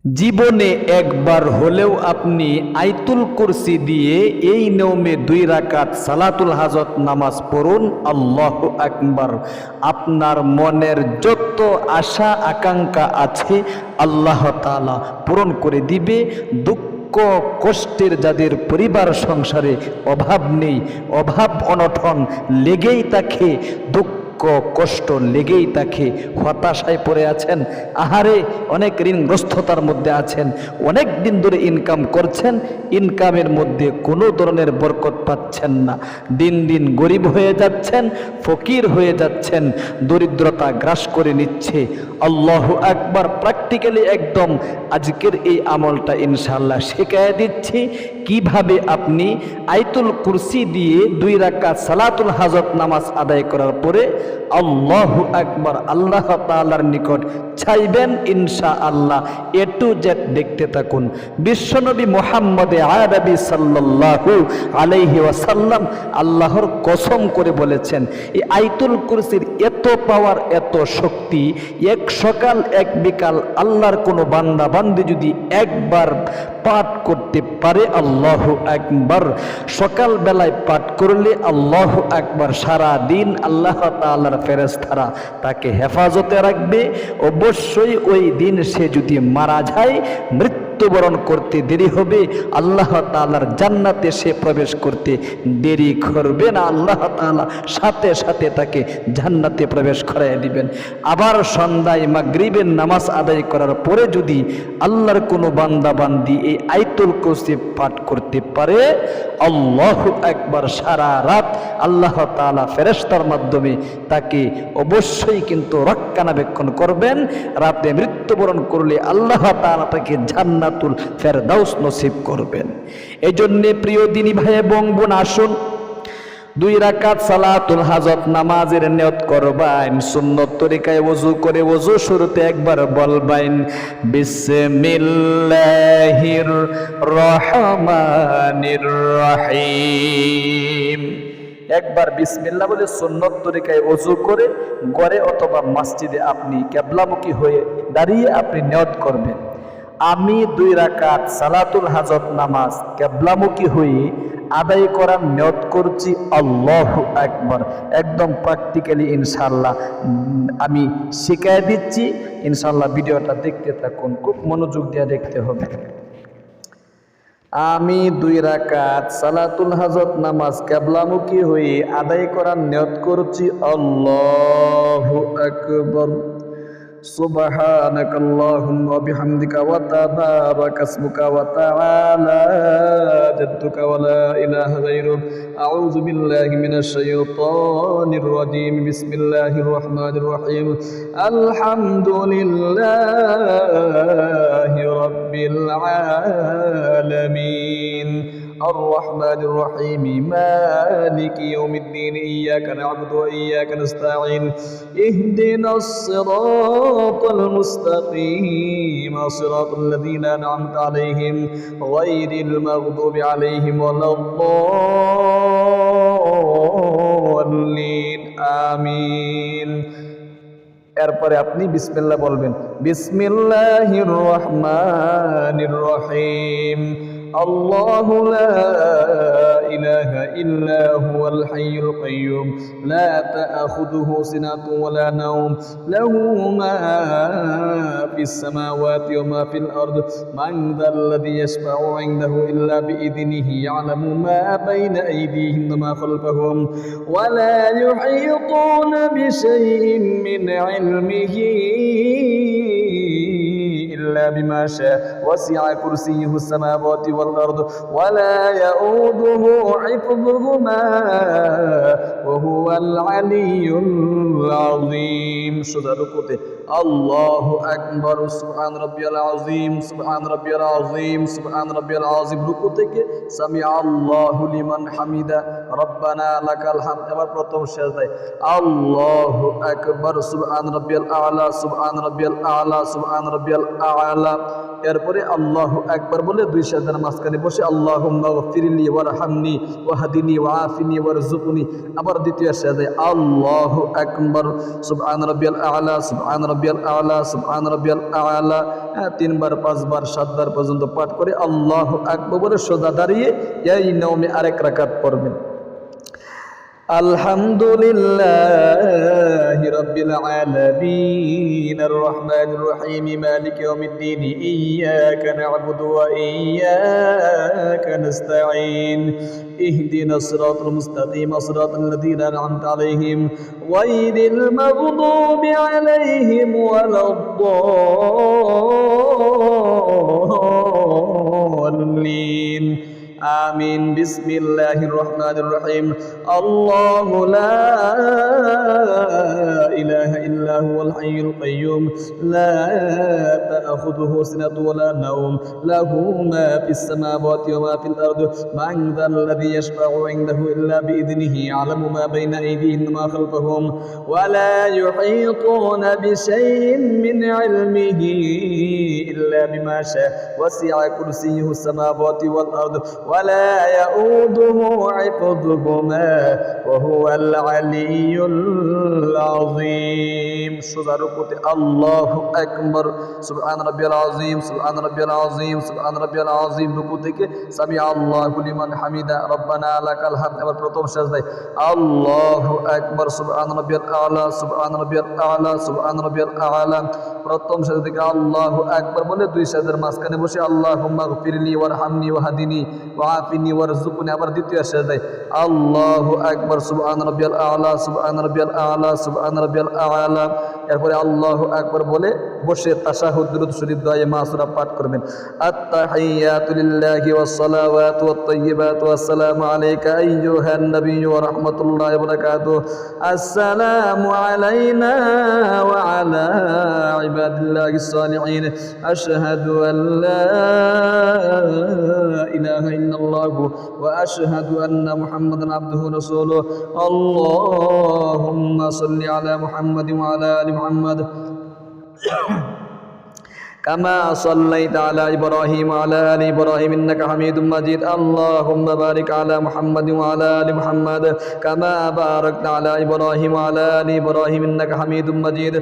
জীবনে একবার হলেও আপনি আয়াতুল কুরসি দিয়ে এই নিয়মে 2 রাকাত সালাতুল হাজত নামাজ পড়ুন। আল্লাহু আকবার। আপনার মনের যত আশা আকাঙ্ক্ষা আছে আল্লাহ তাআলা পূরণ করে দিবে। দুঃখ কষ্টের যাদের পরিবার সংসারে অভাব নেই, অভাব অনটন লেগেই থাকে, দুঃখ কষ্ট লেগেই থাকে, হতাশায় পড়ে আছেন, আহারে অনেক ঋণগ্রস্ততার মধ্যে আছেন, অনেক দিন ধরে ইনকাম করছেন, ইনকামের মধ্যে কোনো ধরনের বরকত পাচ্ছেন না, দিন দিন গরিব হয়ে যাচ্ছেন, ফকির হয়ে যাচ্ছেন, দরিদ্রতা গ্রাস করে নিচ্ছে। আল্লাহু আকবার। প্র্যাকটিক্যালি একদম আজকের এই আমলটা ইনশাআল্লাহ শেখায় দিচ্ছি কিভাবে আপনি আয়াতুল কুরসি দিয়ে 2 রাকাত সালাতুল হাজত নামাজ আদায় করার পরে আল্লাহু আকবার আল্লাহ তাআলার নিকট চাইবেন ইনশাআল্লাহ। এ টু জেড দেখতে থাকুন। বিশ্বনবী মুহাম্মদ আরবি সাল্লাল্লাহু আলাইহি ওয়াসাল্লাম আল্লাহর কসম করে বলেছেন, এই আয়াতুল কুরসির এত পাওয়ার, এত শক্তি, এক সকাল এক বিকাল আল্লাহর কোনো বান্দা বান্দি যদি একবার পাঠ করতে পারে, আল্লাহু আকবার, সকাল বেলায় পাঠ করলে আল্লাহু আকবার, সারা দিন আল্লাহ তাআলার ফেরেশতারা তাকে হেফাজতে রাখবে। অবশ্যই ওই দিন সে যদি মারা যায়, মৃত্যুবরণ করতে দেরি হবে, আল্লাহ তাআলার জান্নাতে সে প্রবেশ করতে দেরি করবে না, আল্লাহ তাআলা সাথে সাথে তাকে জান্নাতে প্রবেশ করায় দিবেন। আবার সন্ধ্যায় মাগরিবের নামাজ আদায় করার পরে যদি আল্লাহর কোনো বান্দা বান্দি এই আয়াতুল কুরসি পাঠ করতে পারে, আল্লাহু আকবার, সারা রাত আল্লাহ তাআলা ফেরেশতার মাধ্যমে তাকে অবশ্যই কিন্তু রক্ষণাবেক্ষণ করবেন। রাতে মৃত্যুবরণ করলে আল্লাহ তাআলা তাকে জান্নাতুল ফেরদাউস নসিব করবেন। এই জন্যে প্রিয় দিনী ভাই এবং বোন, আসুন 2 রাকাত সালাতুল হাজত নামাজের নিয়ত করবেন। সুন্নত তরিকায় ওযু করে ওযু শুরুতে একবার বলবেন বিসমিল্লাহির রহমানির রহিম। একবার বিসমিল্লাহ বলে সুন্নত তরিকায় ওযু করে ঘরে অথবা মসজিদে আপনি কিবলামুখী হয়ে দাঁড়িয়ে আপনি নিয়ত করবেন, আমি 2 রাকাত সালাতুল হাজত নামাজ কিবলামুখী হয়ে আদায় করার নিয়ত করছি। আল্লাহু আকবার। একদম প্র্যাকটিক্যালি ইনশাআল্লাহ আমি শিখিয়ে দিচ্ছি। ইনশাআল্লাহ ভিডিওটা দেখতে থাকুন, খুব মনোযোগ দিয়ে দেখতে হবে। আমি 2 রাকাত সালাতুল হাজত নামাজ কিবলামুখী হয়ে আদায় করার নিয়ত করছি। আল্লাহু আকবার। সুবহানাকা আল্লাহুম্মা ওয়া বিহামদিকা ওয়া তাবারাকা ইসমুকা ওয়া তাআলা জাদ্দুকা ওয়া লা ইলাহা গায়রুক। আউযু বিল্লাহি মিনাশ শাইতানির রাজীম। বিসমিল্লাহির রহমানির রহিম। আলহামদুলিল্লাহি রাব্বিল আলামিন। الرحمن الرحيم مالك يوم الدين إياك نعبد وإياك نستعين اهدنا الصراط المستقيم صراط الذين أنعمت عليهم غير المغضوب عليهم ولا الضالين آمين। এরপরে আপনি বিসমিল্লাহ বলবেন, বিসমিল্লাহির রহমানির রহিম। الله لا إله إلا هو الحي القيوم لا تأخذه سنة ولا نوم له ما في السماوات وما في الأرض من ذا الذي يشفع عنده إلا بإذنه يعلم ما بين أيديهم وما خلفهم ولا يحيطون بشيء من علمه إلا بما شاء وسع كرسيه السماوات والأرض ولا يؤوده حفظهما وهو العلي العظيم। সোজা রুকুতে আল্লাহু আকবার, সুবহান রাব্বিয়াল আযীম, সুবহান রাব্বিয়াল আযীম, সুবহান রাব্বিয়াল আযীম। রুকু থেকে সামিআ আল্লাহু লিমান হামিদা রব্বানা লাকাল হামদ। এবার প্রথম সিজদায় আল্লাহু আকবার, সুবহান রাব্বিয়াল আ'লা, সুবহান রাব্বিয়াল আ'লা, সুবহান রাব্বিয়াল আ'লা। এরপরে আল্লাহু আকবার বলে 2 সিজদার মাঝখানে বসে আল্লাহুম্মা গফিরলি ওয়ারহামনি ওয়াহদিনি ওয়াআফিনি ওয়ারযুকনি। আবার দ্বিতীয় সিজদায় আল্লাহু আকবার, সুবহান রাব্বিয়াল আ'লা, সুবহান রাব্বিয়াল রাব্বিয়াল আ'লা, সুবহান রাব্বিয়াল আ'লা 3 বার 5 বার 7 বার পর্যন্ত পাঠ করে আল্লাহু আকবার বলে সোজা দাঁড়িয়ে এই নিয়মে আরেক রাকাত পড়বেন। আলহামদুলিল্লাহি রাব্বিল আলামিন আর রহমানির রহিম মালিকি ইয়াউমিদ্দিন ইয়্যাকা না'বুদু ওয়া ইয়্যাকা নাস্তাঈন ইহদিনাস সিরাতাল মুস্তাকিম সিরাতাল লাযীনা আন'আমতা আলাইহিম গায়রিল মাগদুবি আলাইহিম ওয়ালাদ-দাল্লিন আমিন। বিসমিল্লাহির রহমানির রহিম। আল্লাহু লা ইলাহা ইল্লা হুয়াল হাইয়ুল কাইয়্যুম লা তা'খুযুহু সিনাতুন ওয়া লা নাওম লাহু মা ফিস সামাওয়াতি ওয়া মা ফিল আরদি মান যাল্লাযী ইয়াশফা'ু 'ইনদাহু ইল্লা বিইذনিহি ইয়া'লামু মা বাইনা আইদিহিম ওয়া মা খালফাহুম ওয়া লা ইউহীতুনা বিশাইইন মিন 'ইলমিহি ইল্লা বিমা শা'a ওয়াসি'a কুরসিয়্যুহু সামাওয়াতি ওয়াল আরদ ولا يؤوده حفظهما وهو العلي العظيم সোজা রুকুতে আল্লাহু আকবার সুবহান রাব্বিয়াল আযীম সুবহান রাব্বিয়াল আযীম সুবহান রাব্বিয়াল আযীম রুকু থেকে সামি আল্লাহু লিমান হামিদা রব্বানা লাকাল হামদ। এবার প্রথম সিজদায় আল্লাহু আকবার সুবহান রাব্বিয়াল আ'লা সুবহান রাব্বিয়াল আ'লা সুবহান রাব্বিয়াল আ'লা। প্রথম সিজদা থেকে আল্লাহু আকবার বলে দুই সিজদার মাঝখানে বসে আল্লাহুম্মা গফিরলি ওয়ারহামনি ওয়াহদিনি ওয়াআফিনি ওয়ারযুকনি। আবার দ্বিতীয় সিজদায় আল্লাহু আকবার সুবহান রাব্বিয়াল আ'লা সুবহান রাব্বিয়াল আ'লা সুবহান রাব্বিয়াল আ'লা। এরপরে আল্লাহু আকবার বলে বসে তাশাহুদ দুরূদ শরীফ দোয়া মাসুরা পাঠ করবেন। আত-তাহিয়াতু লিল্লাহি ওয়াস-সালাওয়াতু ওয়াত-তাইয়্যিবাতু ওয়াস-সালামু আলাইকা আইয়ুহান নাবিয়্যু ওয়া রাহমাতুল্লাহি ওয়া বারাকাতুহু। আসসালামু আলাইনা ওয়া আলা ইবাদিল্লাহিস সালিহিন। আশহাদু আন লা ইলাহা ইল্লাল্লাহু ওয়া আশহাদু আন্না মুহাম্মাদান আবদুহু ওয়া রাসূলুহু। আল্লাহুম্মা সাল্লি আলা মুহাম্মাদিন ওয়া আলা আলি মুহাম্মাদ كما صليت على إبراهيم وعلى آل إبراهيم إنك حميد مجيد. اللهم بارك على محمد وعلى آل محمد كما باركت على إبراهيم وعلى آل إبراهيم إنك حميد مجيد.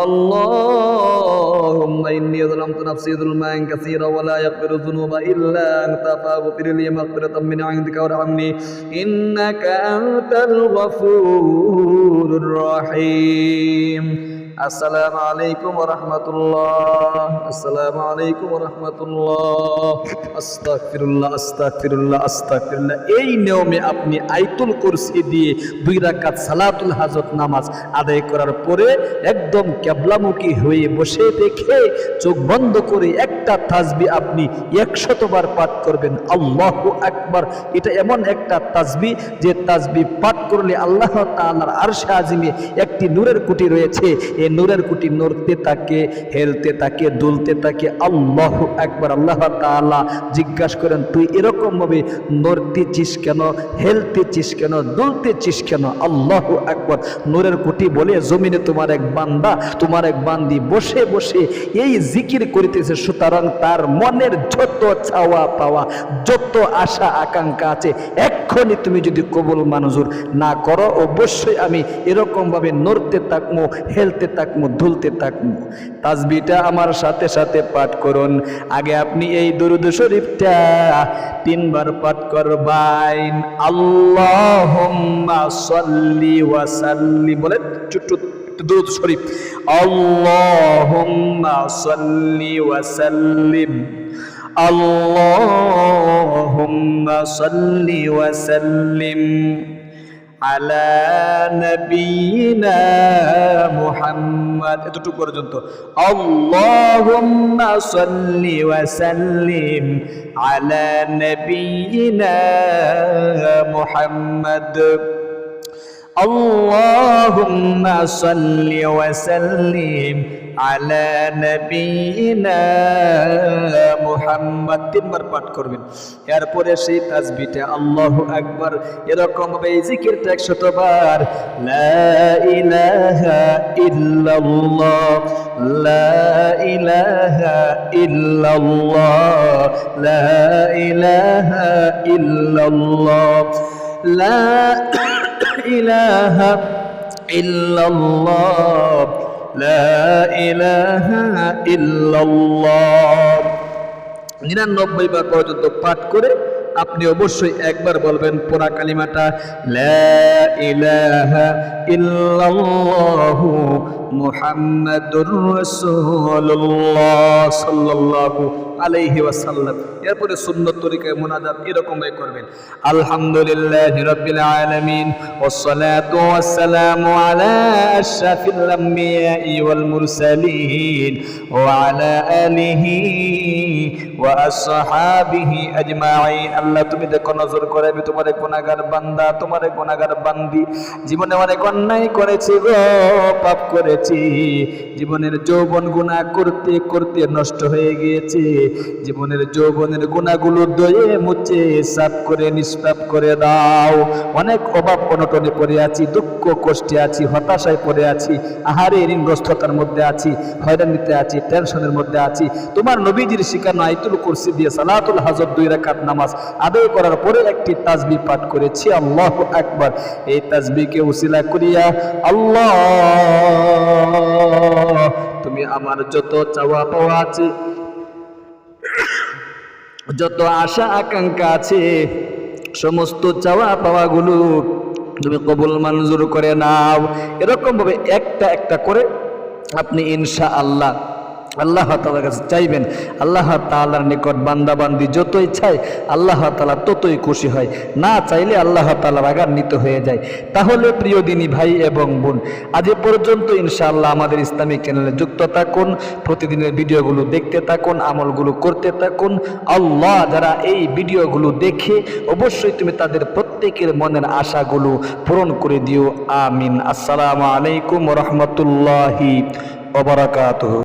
اللهم إني ظلمت نفسي ظلما كثيرا ولا يغفر الذنوب إلا أنت فاغفر لي مغفرة من عندك وارحمني إنك أنت الغفور الرحيم. আসসালামু আলাইকুম ওয়া রাহমাতুল্লাহ। আসসালামু আলাইকুম ওয়া রাহমাতুল্লাহ। আস্তাগফিরুল্লাহ আস্তাগফিরুল্লাহ আস্তাগফিরুল্লাহ। এই নিয়মে আপনি আয়াতুল কুরসি দিয়ে 2 রাকাত সালাতুল হাজত নামাজ আদায় করার পরে একদম কিবলামুখী হয়ে বসে দেখে চোখ বন্ধ করে একটা তাসবিহ আপনি 100 বার পাঠ করবেন। আল্লাহু আকবার। এটা এমন একটা তাসবিহ যে তাসবিহ পাঠ করলে আল্লাহ তাআলার আরশে আজিমে একটি নূরের কুটি রয়েছে। এই নূরের কুটি নড়তে থাকে, হেলতে থাকে, দুলতে থাকে। আল্লাহু আকবার। আল্লাহ তাআলা জিজ্ঞাসা করেন, তুই এরকম ভাবে নড়তেছিস কেন, হেলতেছিস কেন, দুলতেছিস কেন? আল্লাহু আকবার। নূরের কুটি বলে, জমিনে তোমার এক বান্দা, তোমার এক বান্দি বসে বসে এই জিকির করিতেছে, সুতরাং তার মনের যত চাওয়া পাওয়া, যত আশা আকাঙ্ক্ষা আছে, এক্ষুনি তুমি যদি কবুল মঞ্জুর না করো, অবশ্যই আমি এরকম ভাবে নড়তে থাকবো, হেলতে থাকবো, দুলতে থাকবো। তাসবিহটা আমার সাথে সাথে পাঠ করুন। আগে আপনি এই দরুদ শরীফটা 3 বার পাঠ করবেন। আল্লাহুম্মা সাল্লি ওয়া সাল্লিম বলে ছোট্ট দরুদ শরীফ। আল্লাহুম্মা সাল্লি ওয়া সাল্লিম আল্লাহুম্মা সাল্লি ওয়া সাল্লিম আলা নবিয়িনা মুহাম্মদ। এতটুকু পর্যন্ত। আল্লাহুম্মা সাল্লি ওয়া সাল্লিম আলা নবিয়িনা মুহাম্মদ। আল্লাহুম্মা সাল্লি ওয়া সাল্লিম আলা নবিয়িনা মুহাম্মদ। 3 বার পাঠ করবেন। এরপরে সেই তাসবিহটা আল্লাহু আকবার এরকম ভাবে এই জিকিরটা 100 বার। লা ইলাহা ইল্লাল্লাহ লা ইলাহা ইল্লাল্লাহ লা ইলাহা ইল্লাল্লাহ লা ইলাহা ইল্লাল্লাহ লা ইলাহা ইল্লাল্লাহ। 99 বার পর্যন্ত পাঠ করে আপনি অবশ্যই একবার বলবেন পুরা কালিমাটা, লা ইলাহা ইল্লাল্লাহু মুহাম্মাদুর রাসূলুল্লাহ সাল্লাল্লাহু আলাইহি ওয়াসাল্লাম। এরপরে সুন্নত তরিকায় মুনাজাত এরকম করবেন, আলহামদুলিল্লাহি রাব্বিল আলামিন ওয়াসসালাতু ওয়াসসালামু আলা আশরাফিল আমবিয়াই ওয়াল মুরসালিন ওয়া আলা আলিহি ওয়া আসহাবিহি আজমাইন। আল্লাহ তুমি দেখো, নজর করে আমি তোমার গুনাহগার বান্দা, তোমার গুনাহগার বান্দি, জীবনে অনেক অন্যায় করেছি গো, পাপ করেছি, জীবনের যৌবন গুনাহ করতে করতে নষ্ট হয়ে গিয়েছে, জীবনের যৌবনের গুনাহগুলো ধুয়ে মুছে সাফ করে নিষ্পাপ করে দাও। অনেক অভাব অনটনে পড়ে আছি, দুঃখ কষ্টে আছি, হতাশায় পড়ে আছি, আহারে ঋণগ্রস্ততার মধ্যে আছি, হয়রানিতে আছি, টেনশনের মধ্যে আছি। তোমার নবীজির শিখানো আয়াতুল কুরসি দিয়ে সালাতুল হাজত 2 রাকাত নামাজ আদায় করার পরে একটি তাসবিহ পাঠ করেছি, আল্লাহু আকবার। এই তাসবিহকে উসিলা করিয়া আল্লাহ তুমি আমার যত চাওয়া পাওয়া আছে, যত আশা আকাঙ্ক্ষা আছে, সমস্ত চাওয়া পাওয়াগুলো তুমি কবুল মঞ্জুর করে নাও। এরকম ভাবে একটা একটা করে আপনি ইনশাআল্লাহ আল্লাহ তাআলার কাছে চাইবেন। আল্লাহ তাআলার নিকট বান্দা বান্দি যতই চায় আল্লাহ তাআলা ততই খুশি হয়, না চাইলে আল্লাহ তাআলা রাগান্বিত হয়ে যায়। তাহলে প্রিয় দিনী ভাই এবং বোন, আজ এ পর্যন্ত ইনশাআল্লাহ আমাদের ইসলামিক চ্যানেলে যুক্ত থাকুন, প্রতিদিনের ভিডিওগুলো দেখতে থাকুন, আমলগুলো করতে থাকুন। আল্লাহ যারা এই ভিডিওগুলো দেখে অবশ্যই তুমি তাদের প্রত্যেকের মনের আশাগুলো পূরণ করে দিও, আমিন। আসসালামু আলাইকুম ওয়া রাহমাতুল্লাহি ওয়া বারাকাতুহু।